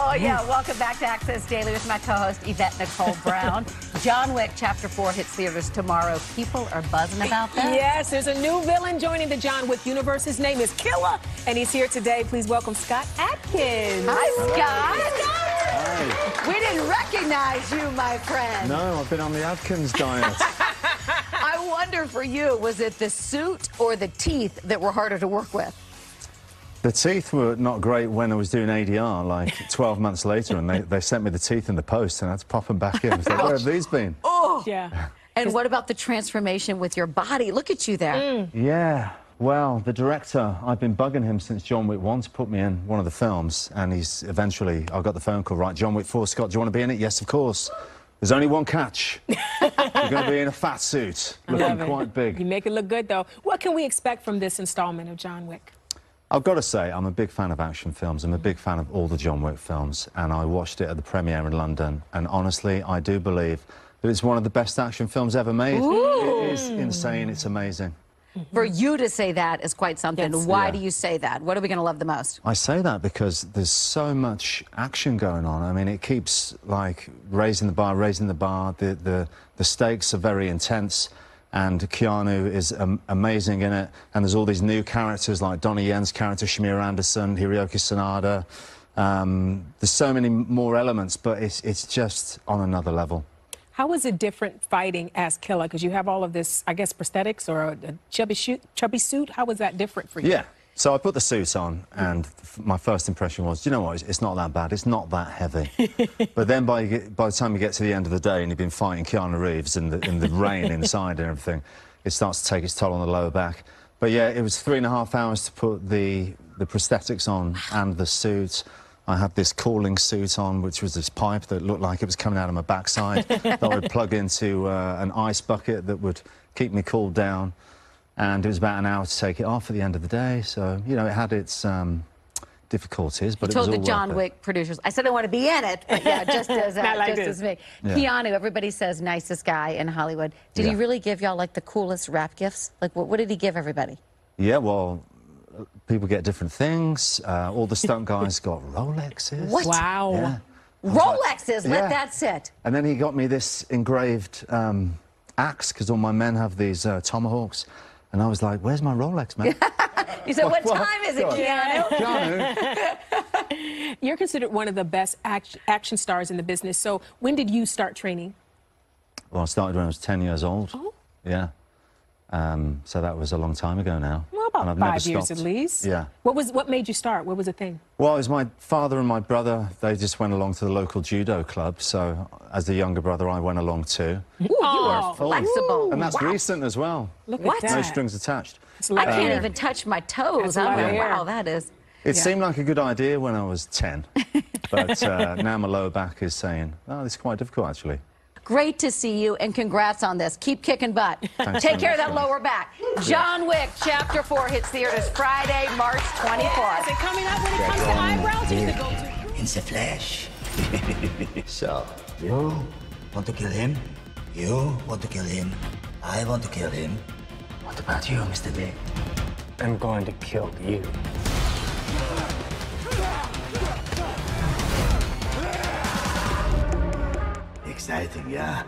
Oh, yeah. Welcome back to Access Daily with my co-host, Yvette Nicole Brown. John Wick Chapter 4 hits theaters tomorrow. People are buzzing about that. Yes, there's a new villain joining the John Wick universe. His name is Killer, and he's here today. Please welcome Scott Adkins. Hi, Scott. Hi. We didn't recognize you, my friend. No, I've been on the Adkins diet. I wonder for you, was it the suit or the teeth that were harder to work with? The teeth were not great when I was doing ADR, like 12 months later, and they sent me the teeth in the post, and I had to pop them back in. I was like, where have these been? Oh! Yeah. And what about the transformation with your body? Look at you there. Yeah, well, the director, I've been bugging him since John Wick 1 to put me in one of the films, and he's eventually, I got the phone call, right, John Wick 4, Scott, do you want to be in it? Yes, of course. There's only one catch. You're going to be in a fat suit, looking quite big. You make it look good, though. What can we expect from this installment of John Wick? I've got to say, I'm a big fan of action films. I'm a big fan of all the John Wick films, and I watched it at the premiere in London, and honestly, I do believe that it's one of the best action films ever made. Ooh. It is insane. It's amazing. For you to say that is quite something. Yes. Why do you say that? What are we going to love the most? I say that because there's so much action going on. I mean, it keeps, like, raising the bar, raising the bar. The stakes are very intense. And Keanu is amazing in it. And there's all these new characters like Donnie Yen's character, Shamir Anderson, Hiroki Sanada. There's so many more elements, but it's just on another level. How is it different fighting as Killer? Because you have all of this, I guess, prosthetics or a chubby suit. How was that different for you? Yeah. So I put the suit on, and my first impression was, you know what, it's not that bad, it's not that heavy. But then by the time you get to the end of the day and you've been fighting Keanu Reeves in the rain inside and everything, it starts to take its toll on the lower back. But yeah, it was 3.5 hours to put the prosthetics on and the suit. I had this cooling suit on, which was this pipe that looked like it was coming out of my backside that I would plug into an ice bucket that would keep me cooled down. And it was about an hour to take it off at the end of the day. So, you know, it had its difficulties, but it was all worth it. Told the John Wick producers, I said I want to be in it, but yeah, just as, as me. Yeah. Keanu, everybody says nicest guy in Hollywood. Did he really give y'all, like, the coolest rap gifts? Like, what did he give everybody? Yeah, well, people get different things. All the stunt guys got Rolexes. What? Wow. Yeah. Rolexes, let that sit. And then he got me this engraved axe, because all my men have these tomahawks. And I was like, where's my Rolex, man? You said, what time is it, Keanu? Keanu. You're considered one of the best action stars in the business. So when did you start training? Well, I started when I was 10 years old. Oh. Yeah. So that was a long time ago now. Well, about 5 years at least. Yeah. What made you start? What was the thing? Well, it was my father and my brother. They just went along to the local judo club. So as the younger brother, I went along too. Ooh, you were flexible. And that's recent as well. Look What? at that. No strings attached. I can't even touch my toes. I'm like, wow, that is. It seemed like a good idea when I was 10. But now my lower back is saying, oh, this is quite difficult, actually. Great to see you, and congrats on this. Keep kicking butt. Take care of that lower back. John Wick Chapter 4 hits theaters Friday, March 24th. Yes, and coming up when it comes to eyebrows, he's the go-to. In the flesh. So, you want to kill him? You want to kill him? I want to kill him. What about you, Mr. Big? I'm going to kill you. Exciting, yeah?